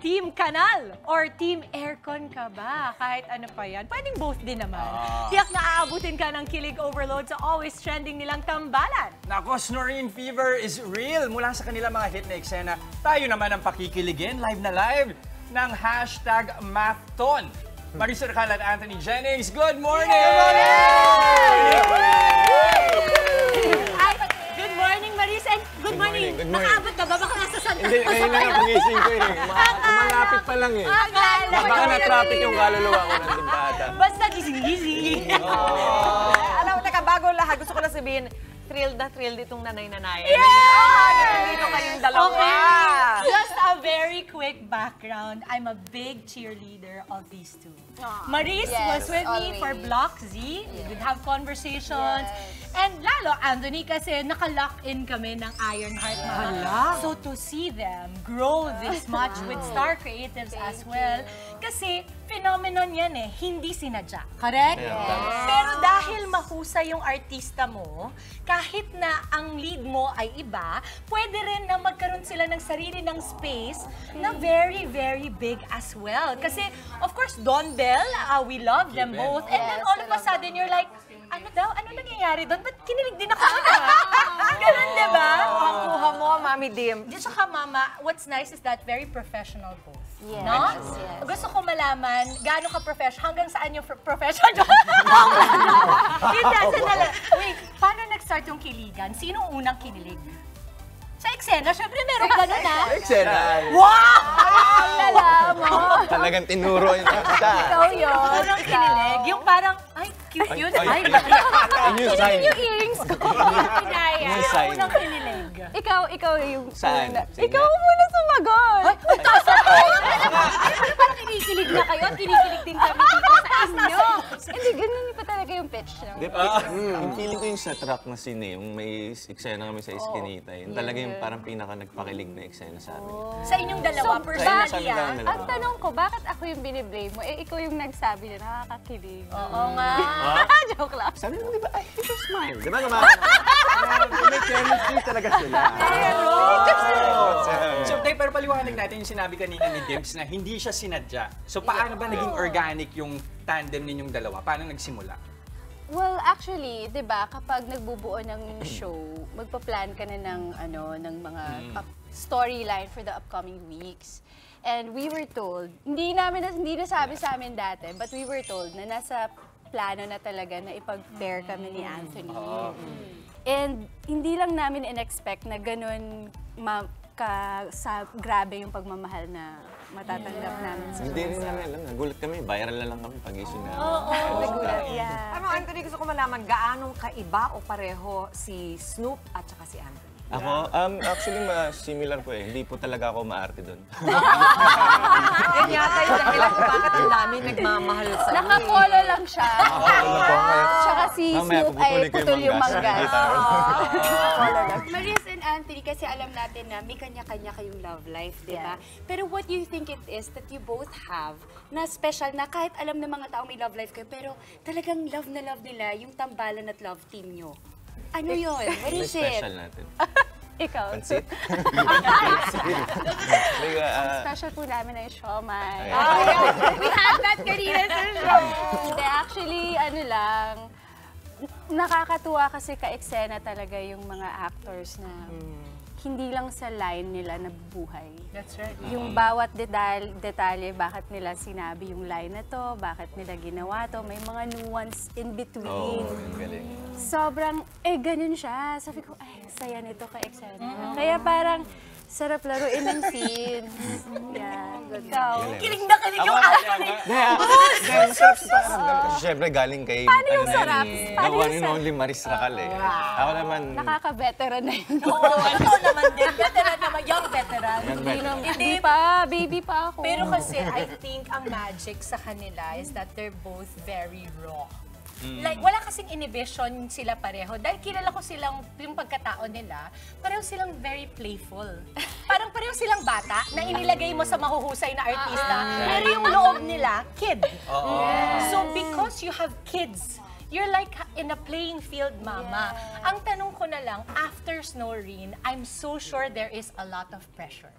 Team Kanal or Team Aircon ka ba? Kahit ano pa yan. Pwedeng both din naman. Tiyak na aabutin ka ng kilig overload sa always trending nilang tambalan. Nako, Snoreen Fever is real. Mula sa kanila mga hit na eksena, tayo naman ang pakikiligin live na live ng #MathTon. Marisa Racal at Anthony Jennings, good morning! Ay, good morning, Maris, and good morning. Good morning. Nakaabot ka ba? Baka nasa Santa Hindi, ngayon lang ang pagising ko eh. Malapit pa lang eh. Baka na-traffic yung kaluluwa ko nandun pa ata. Basta gising-gising. Alam mo, bago lahat, gusto ko lang sabihin, thrilled na thrilled itong nanay-nanay. Nandito kayong dalawa. Okay. Just a very quick background. I'm a big cheerleader of these two. Maris was with me for Block Z. We would have conversations. And lalo, Anthony, kasi naka-lock in kami ng Ironheart Mama. So to see them grow this much with Star Creatives as well, kasi phenomenon yan eh, hindi sinadya. Correct? Pero dahil mahusay yung artista mo, kahit na ang lead mo ay iba, pwede rin na magkaroon sila ng sarili ng space na very, very big as well. Kasi, of course, Don Bell, we love them both. And then all of a sudden, you're like, ano daw? Ano nangyayari doon? Ba't kinilig din ako na? Ganun, diba? Ang kuha mo, Mami Dim. Di saka, Mama, what's nice is that very professional both. Yes, No? yes. Gusto ko malaman, gaano ka professional, hanggang saan yung professional? Hindi, sandali. Wait, paano nag-start yung kiligan? Sino unang kinilig? Sa eksena, syempre meron ka nun, ha? Eksena. Wow! Ang lala mo. Talagang tinuro yung kanta. Ikaw yun. Unang kinilig, yung parang, ay, cute yun. Ay, Yung sign. Yung earrings ko. Pinaya. Yung sino sign. unang kinilig? Ikaw yung Saan? una. Sige. Ikaw muna sumagot. Ay, taas ako! Parang kinikilig na kayo at kinikilig din kami dito sa inyo. Hindi, ganun pa talaga yung pitch niya. Di ba? Yung feeling ko yung sa track na scene eh, yung may eksena kami sa Eskinita. Yun talaga yung parang pinaka nagpakilig na eksena sa amin. Sa inyong dalawa, So, personally, sa amin Ang tanong ko, bakit ako yung biniblame mo? Eh, ikaw yung nagsabi na nakakakilig. Oo nga. Joke lang. Sabi mo, di ba, ay, it was mine. Di ba naman? May chemistry talaga sila. So, pero paliwanag natin yung sinabi kanina ni Dims na hindi siya sinadya. So, paano ba naging organic yung tandem ninyong dalawa? Paano nagsimula? Well, actually, 'di ba, kapag nagbubuo ng show, magpa-plan ka na ng mga storyline for the upcoming weeks. And we were told, hindi nasabi sa amin dati, but we were told na nasa plano na talaga na ipag-pair kami ni Anthony. And hindi lang namin in-expect na ganun grabe yung pagmamahal na matatanggap namin sa Hindi rin namin alam. Nagulat kami. Viral na lang kami pag-issue na. nagulat. Yeah. Ano, Anthony, gusto ko malaman, gaano kaiba o pareho si Snoop at saka si Anthony? Ako, actually, similar po eh. Hindi po talaga ako maarte doon. Yan yata yung dahilan kung bakit ang dami nagmamahal sa Nakapolo lang siya. Tsaka si Mamaya, Snoop ay puputulin ko yung putol yung manggas. manggas. Maris and Anthony, kasi alam natin na may kanya-kanya kayong love life, di ba? Pero what do you think it is that you both have na special na kahit alam ng mga tao may love life kayo, pero talagang love na love nila yung tambalan at love team nyo? Ano yun? What May is it? special natin. Ikaw. Pansit? Special po namin ay siomay. We had that kanina sa show. Hindi, actually, ano lang, nakakatuwa kasi ka-eksena talaga yung mga actors na hindi lang sa line nila nabubuhay. That's right. Yung bawat detalye, bakit nila sinabi yung line na to, bakit nila ginawa to, may mga nuance in between. Oo, yung galing. Sobrang, ganun siya. Sabi ko, ay, saya nito ka-eksena. Kaya parang, sarap laruin ng scenes. Yeah. Ikaw. Kilig na kilig yung Anthony. Masarap sa pakiramdam kasi syempre galing kay Paano yung sarap? Paano the one yung and sarap? only Maris Racal eh. Ako naman, Nakaka-veteran na yun. Oo, ikaw naman din. Veteran naman, young veteran. Hindi pa, baby pa ako. Pero kasi, I think ang magic sa kanila is that they're both very raw. Like, wala kasing inhibition sila pareho. Dahil kilala ko silang, yung pagkatao nila, pareho silang very playful. Parang pareho silang bata na inilagay mo sa mahuhusay na artista. Pero yung loob nila, kid. So, because you have kids, you're like in a playing field, Mama. Ang tanong ko na lang, after Snoreen, I'm so sure there is a lot of pressure.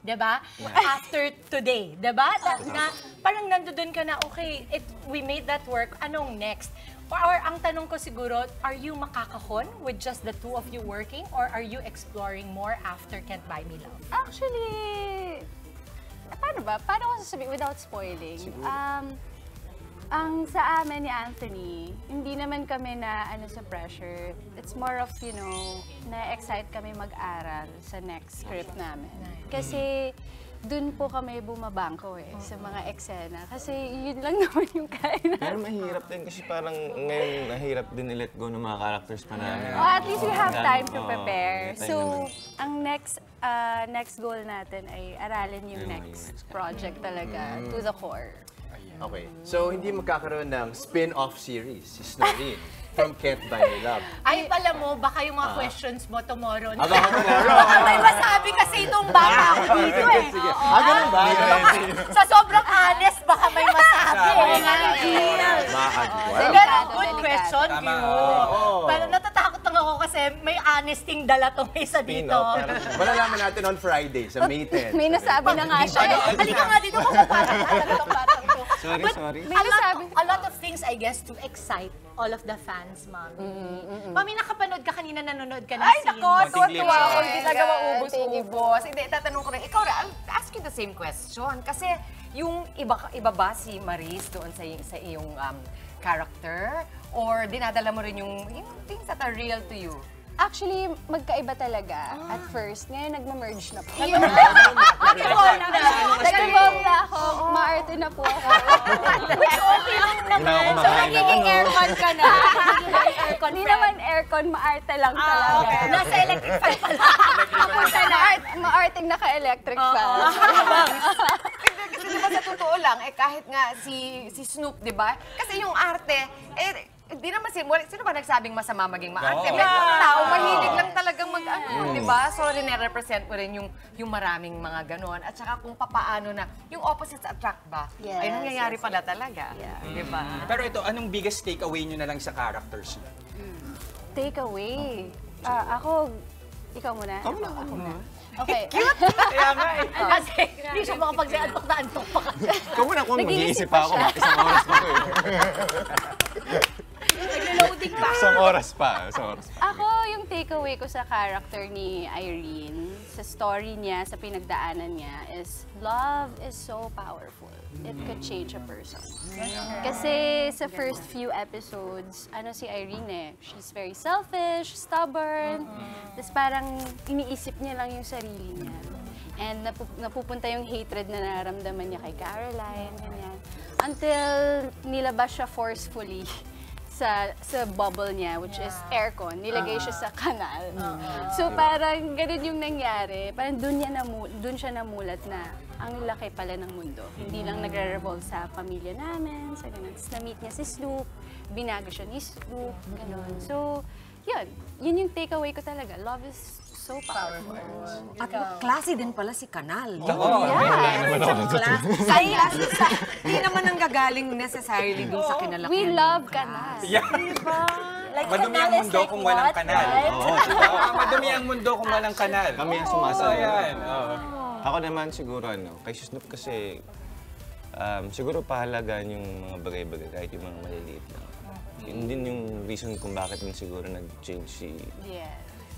diba? After today, diba? Na parang nandoon ka na, okay, we made that work, anong next? Or ang tanong ko siguro, are you makakahon with just the two of you working, or are you exploring more after Can't Buy Me Love? Actually, paano ba? Paano ko sasabihin without spoiling? Ang sa amin ni Anthony, hindi naman kami na sa pressure. It's more of, na-excite kami mag-aral sa next script namin. Kasi dun po kami bumabangko sa mga eksena. Kasi yun lang naman yung kaya na. Pero mahirap din kasi parang ngayon nahirap din i-let go ng mga characters pa namin. At least we have time to prepare. So, ang next goal natin ay aralin yung next project talaga to the core. Okay. So, hindi magkakaroon ng spin-off series si Snoreen from Can't Buy Me Love. Ay, pala mo, baka yung mga questions mo tomorrow. Baka Baka may masabi kasi itong baka ako dito eh. Sige. Ganun ba? Sa sobrang honest, baka may masabi. Pero good question, Pero natatakot lang ako kasi may honesting dala tong isa dito. Malalaman natin on Friday sa May 10. May nasabi na nga siya. Halika nga dito, batang to. Sorry. A lot of things, I guess, to excite all of the fans, Mami. Mami, nakapanood ka kanina, nanonood ka na Ay, scene. nako, tuwa ako. Hindi nagawa Thank you. ubos-ubos. Hindi, tatanong ko rin. Ikaw, I'll ask you the same question. Kasi yung iba ba si Maris doon sa iyong character? Or dinadala mo rin yung things that are real to you? Actually, magkaiba talaga at first. Ngayon, nagma-merge na po. Nag-evolve na ako. Maarte na po ako. Which okay lang naman. So, nagiging aircon ka na. Hindi naman aircon, maarte lang talaga. Nasa electric fan pala. Maarting naka-electric fan. Kasi di ba sa totoo lang, kahit nga si Snoop, di ba? Kasi yung arte, hindi naman sino ba nagsabing masama maging maarte? May mga tao, mahilig lang talagang di ba? So, rin-represent mo rin yung maraming mga ganon. At saka kung papaano na, yung opposites attract ba? Yes, ay nangyayari pala talaga. Di ba? Pero ito, anong biggest takeaway nyo na lang sa characters nyo? Take away. Ikaw muna. Ako muna. Okay. Kaya nga eh. Kasi hindi siya makapagsiantok na antok pa kasi. Ikaw muna kung mag-iisip pa ako. Isang oras pa ko eh. Nag-loading pa. Isang oras pa. Ako, yung takeaway ko sa character ni Irene, sa story niya, sa pinagdaanan niya, is love is so powerful. It could change a person. Kasi sa first few episodes, si Irene she's very selfish, stubborn, tapos parang iniisip niya lang yung sarili niya. And napupunta yung hatred na nararamdaman niya kay Caroline, ganyan. Until nilabas siya forcefully sa bubble niya, which is aircon. Nilagay siya sa kanal. So parang ganun yung nangyari. Parang dun siya namulat na ang laki pala ng mundo. Hindi lang nagre-revolve sa pamilya namin, sa ganun. Tapos na-meet niya si Snoop, binago siya ni Snoop, ganun. So, yun yung takeaway ko talaga. Love is so powerful. At klase din pala si Kanal. Hindi naman nanggagaling necessarily dun sa kinalakihan. We love Kanal. Madumi ang mundo kung walang kanal. Madumi ang mundo kung walang kanal. Kami ang sumasagot. Ayan. Ako naman siguro, kay Snoop kasi siguro pahalagaan yung mga bagay-bagay, kahit yung mga maliliit lang. Yun din yung reason kung bakit din siguro nag-change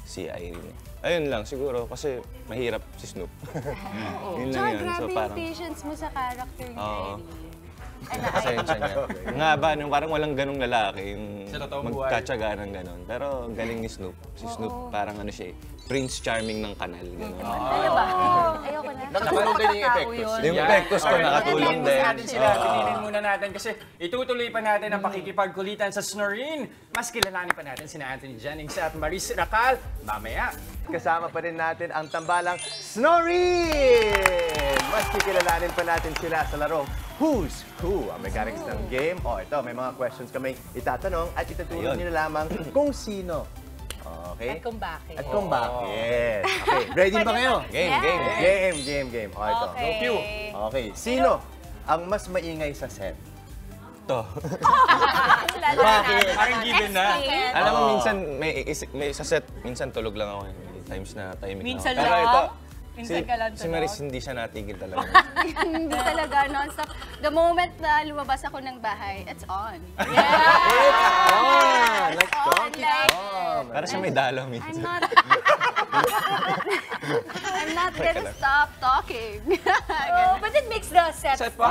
si Irene. Ayun lang, siguro kasi mahirap si Snoop. Yun lang yun. Grabe So, yung parang, patience mo sa character ni Irene. pasensya niya. Nga ba, parang walang ganong lalaki yung Sa totoong buhay. magkatsaga ng ganon. Pero ang galing ni Snoop. Si Snoop parang siya Prince Charming ng kanal. Ganon. Ano ba? Ayoko na. Nakatulong din yung epektos. Yung epektos ko nakatulong din. Natin sila, pinilin muna natin kasi itutuloy pa natin ang pakikipagkulitan sa Snoreen. Mas kilalanin pa natin sina Anthony Jennings at Maris Racal mamaya. Kasama pa rin natin ang tambalang Snoreen! Mas kikilalanin pa natin sila sa larong Who's Who, ang mechanics ng game. Ito, may mga questions kami itatanong at itutulong nyo na lamang kung sino. Okay? At kung bakit. At kung bakit. Okay, ready ba kayo? Game. Ito. Okay. Okay, sino ang mas maingay sa set? Ito. Bakit? Parang given na. Alam mo, minsan may sa set, minsan tulog lang ako. May times na timing Minsan ako. Pero lang? ito, Minsan ka lang Si Maris hindi siya natigil talaga. Hindi talaga, non-stop. The moment na lumabas ako ng bahay, it's on. Like Donkey Kong. Para siya may dalaw I'm minsan. not... I'm not gonna stop talking. But it makes the set Set pa.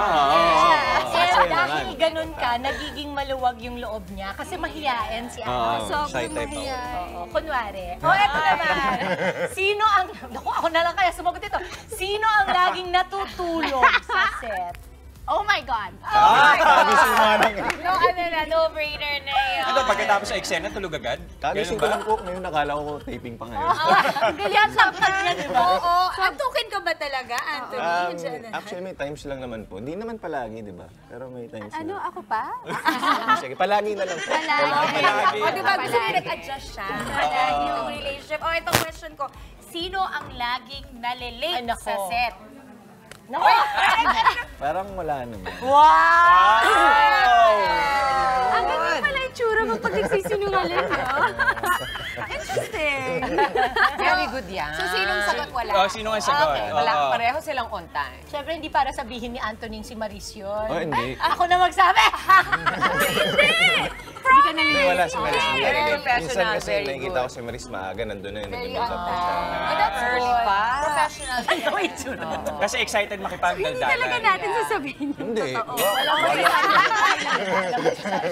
And dahil ganun ka, nagiging maluwag yung loob niya kasi mahiyain si Ana. Shy Sobrang type ako. mahiyain. Kunwari. Eto naman. Sino ang... Naku, ako na lang kaya sumagot ito. Sino ang laging natutulog sa set? Oh my God! Sabi si Manang. No, ano na, no-brainer na yun. Ano, pagkatapos sa eksena, tulog agad? Kagising ko lang po. Ngayon nakala ko taping pa ngayon. Ganyan sapat niya, di ba? Oo, antukin ka ba talaga, Anthony? Actually, may times lang naman po. Hindi naman palagi, di ba? Pero may times Ano, na. ako pa? Sige, palagi na lang po. Palagi. O, di ba, gusto niya nag-adjust siya? Yung relationship. O, itong question ko, sino ang laging nalilate Ay, nako. sa set? Parang wala naman. Wow! Ang ganda pala yung tsura mo pag nagsisinungaling, no? Interesting. Very good yan. So, sinong sagot wala? Oh, sino ang sagot? Okay, wala, pareho silang on time. Siyempre, hindi para sabihin ni Antoning si Maris yun. Oh, hindi. Ako na magsabi! Hindi, wala si Maris. Hindi Very relate. professional, Minsan kasi very nakikita good. ko si Maris maaga, nandun na yun. Very Nag-make up na siya. Oh, that's Early good. pa. Professional. Ano yung tsura? Kasi excited makipagdaldalan. Talaga natin sasabihin. Hindi.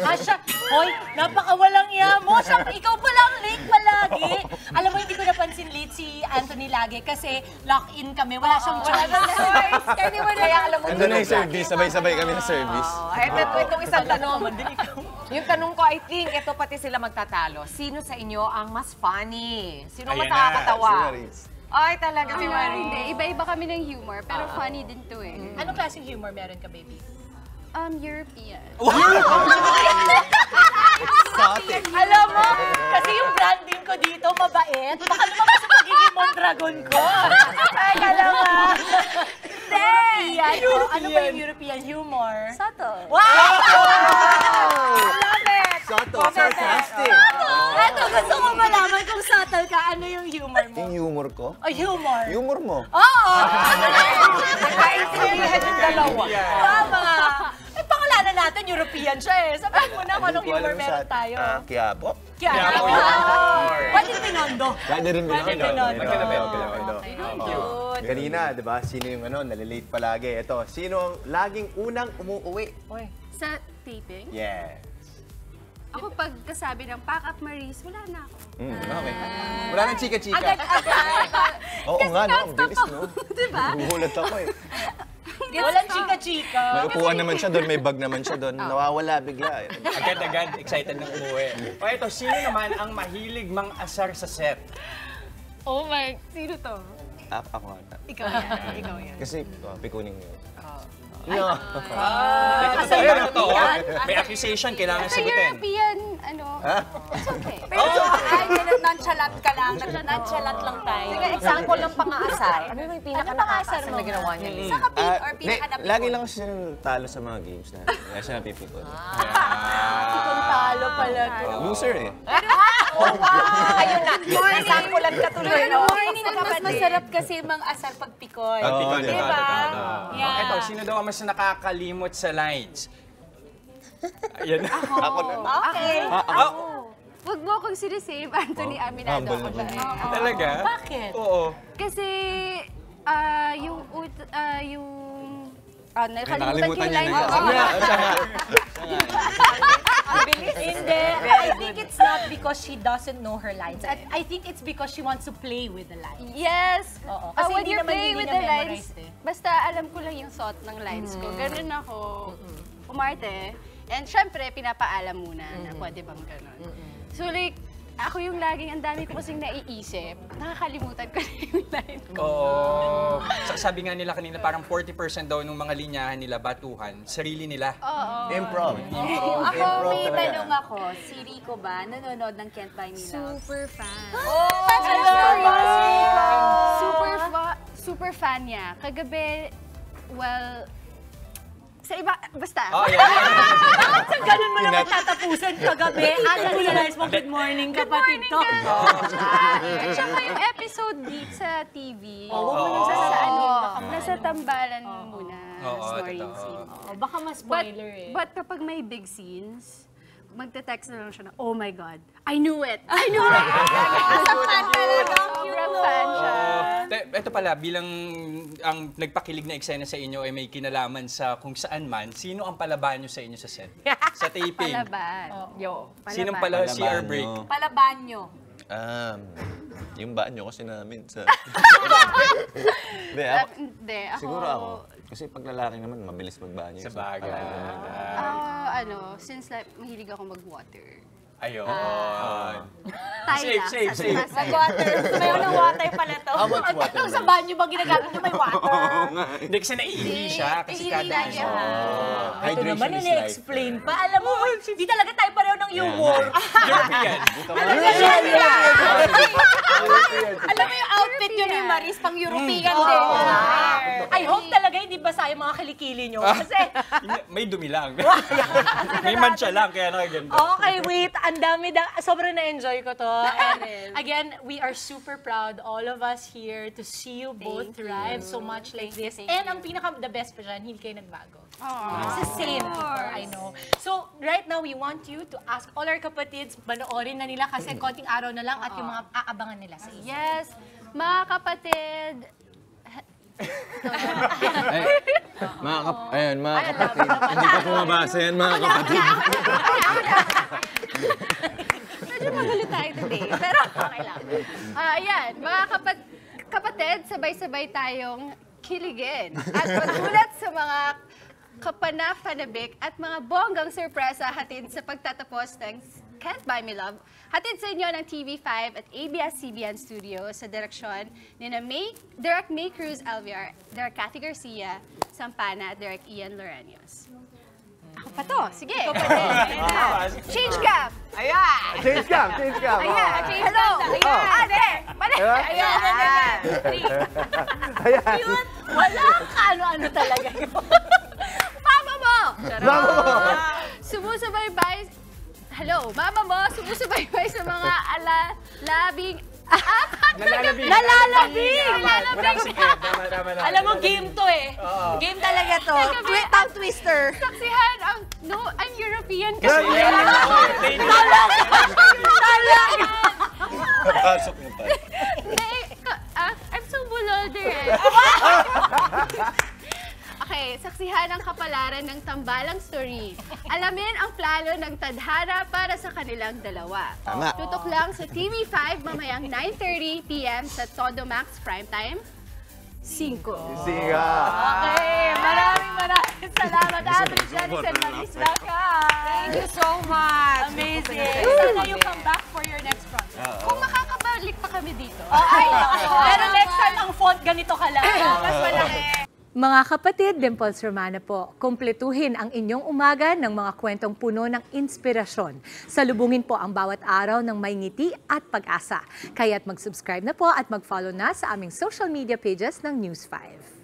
Asya, hoy, napakawalang iya mo. Siya, ikaw pa lang late palagi. Alam mo, hindi ko napansin late si Anthony lagi kasi lock-in kami. Wala siyang choice. Kaya alam mo, Nandun na yung service. Sabay-sabay kami na service. Itong isang tanong. Yung tanong ko, I think, ito pati sila magtatalo. Sino sa inyo ang mas funny? Sino mas Ayan na, nakakatawa? Si Maris. Ay, talaga si Marie. Hindi, iba-iba kami ng humor, pero funny din to eh. Anong klaseng humor meron ka, baby? European. Alam mo, kasi yung branding ko dito, mabait. Baka lumabas sa pagiging Mondragon ko. Ay, alam mo. European. Ano ba yung European humor? Subtle. Wow! Soto, sarcastic. Eto, gusto ko malaman kung subtle ka, ano yung humor mo? Yung humor ko? O, humor. Humor mo? Oo! Nagkaintindihan yung dalawa. Tama! Eh, pangalanan natin, European siya eh. Sabihin mo na kung anong humor meron tayo. Quiapo? Kaya, pwede Pinondo. Pwede rin Pwede Pinondo. Pinondo. Kanina, di ba, sino yung nalilate palagi? Ito, sino ang laging unang umuuwi? Sa taping, Yes. ako pag kasabi ng pack up Maris, wala na ako. Okay. Wala nang chika-chika. Oo nga, no? Ang bilis, no? Diba? Gugulat ako eh. Walang chika-chika. May upuan naman siya doon, may bag naman siya doon. Nawawala bigla. Agad-agad, excited ng umuwi. O ito, sino naman ang mahilig mang asar sa set? Oh my, sino to? Ako ata. Ikaw yan. Kasi, pikunin niyo. Asal Ayun, ba? totoo. May accusation, kailangan Sa sagutin. European, it's okay. Pero, ay, nonchalant ka lang. Nonchalant lang tayo. Sige, example ng pang-aasar. Ano yung pinaka-nakakasar na ginawa niya, Liz? Sa kapit or pinaka Lagi lang kasi siya talo sa mga games na. Kaya siya napipikon. Kung talo pala to. Loser eh. Ayun na, nasangkulan ka tuloy. Pero no? morning mas masarap kasi mang asar pagpikon. Oo, Diba? Diba? Yeah. Ito, sino daw ang mas nakakalimot sa lines? Ayan. Ako na. Okay. Huwag mo akong sinisave, Anthony Aminado Humble ako naman. dyan. Talaga? Bakit? Oo. Kasi, nakalimutan ko yung niya line na ko. Hindi. I think it's not because she doesn't know her lines. I think it's because she wants to play with the lines. Yes! Oo. Kasi When hindi you're naman playing hindi with niya the lines, memorized eh. basta alam ko lang yung thought ng lines ko. Ganun ako umarte. And syempre, pinapaalam muna na pwede bang ganun. So like, ako yung laging ang dami ko kasing naiisip, nakakalimutan ko na yung line ko. Oo. Sabi nga nila kanina, parang 40% daw ng mga linyahan nila, batuhan, sarili nila. Oo. Improv. Ako, may talaga. tanong ako. Si Rico ba, nanonood ng Can't Buy Me Love? Super fan. Oh, Super fan niya. Kagabi, well, Sa iba, basta. Oh, yeah. Bakit sa ganun mo naman tatapusan kagabi? Realize mo, good morning, kapatid to. At saka yung episode dito sa TV. Nasa tambalan muna. Story totoo. scene. Baka mas spoiler eh. But kapag may big scenes, magte-text na lang siya na, oh my God, I knew it! I knew it! As a fan talaga, sobrang fan siya. Ito pala, bilang ang nagpakilig na eksena sa inyo ay may kinalaman sa kung saan man, sino ang palaban nyo sa inyo sa set? Sa taping? Palaban. Sinong pala CR break? Palabanyo. Yung banyo kasi namin sa... Hindi, ako... Siguro ako. Kasi pag lalaki naman, mabilis magbanyo. Sa bagay. Since like, mahilig ako mag-water. Ayun. Safe. Mag-water. May ng water pala to. How much water? Sa banyo ba ginagamit nyo may water? Hindi kasi naiihi siya. Kasi kada lagi ako. Ito naman, ini-explain pa. Alam mo, di talaga tayo pareho ng humor. European. Alam mo yung outfit yun ni Maris, pang European din. I hope talaga hindi basa yung mga kilikili nyo. Kasi, May dumi lang. May mancha lang, kaya nakaganda. okay, wait. Ang dami, sobrang na-enjoy ko to. And again, we are super proud, all of us here, to see you both thrive so much like this. And ang the best pa dyan, hindi kayo nagbago. It's the same, I know. So, right now, we want you to ask all our kapatids, panoorin na nila kasi konting araw na lang at yung mga aabangan nila sa inyo. Yes, mga kapatid, mga kapatid. Hindi ko pumabasa yan, mga kapatid. medyo magulo tayo today, pero okay lang. Ayan, mga kapatid, sabay-sabay tayong kiligin at magulat sa mga kapanapanabik at mga bonggang sorpresa hatid sa pagtatapos ng Can't Buy Me Love. Hatid sa inyo ng TV5 at ABS-CBN Studio sa direksyon ni Direk May Cruz Alviar, Direk Cathy Garcia, Sampana, Direk Ian Loreños. Ako pa to. Sige. Ikaw pa din. Change cam. Ayan! Change cam! Change cam! Ayan. Hello. Ayan. Ade. Mali. Ayan. Ayan! Walang ano-ano talaga yun. Mama mo. Mama mo! Sumusubaybay. Hello. Mama mo. Sumusubaybay sa mga labing Nalalabing. Alam mo, game to eh. Game talaga to. Tongue twister. Saksihan ang European kasi. Pasok mo pa. I'm so bulolder eh. Okay, saksihan ang kapalaran ng tambalang story. Alamin ang plano ng tadhana para sa kanilang dalawa. Tama. Tutok lang sa TV5 mamayang 9:30 PM sa Todo Max Primetime 5. Siga! Okay, maraming salamat, Ate Janice and Maris Blanca. Thank you so much. Amazing. Sana you come back for your next project. Kung makakabalik pa kami dito. Pero next time, ang font ganito ka lang. Mas malaki. Mga kapatid, Dimples Romana po, kumpletuhin ang inyong umaga ng mga kwentong puno ng inspirasyon. Salubungin po ang bawat araw ng may ngiti at pag-asa. Kaya't mag-subscribe na po at mag-follow na sa aming social media pages ng News 5.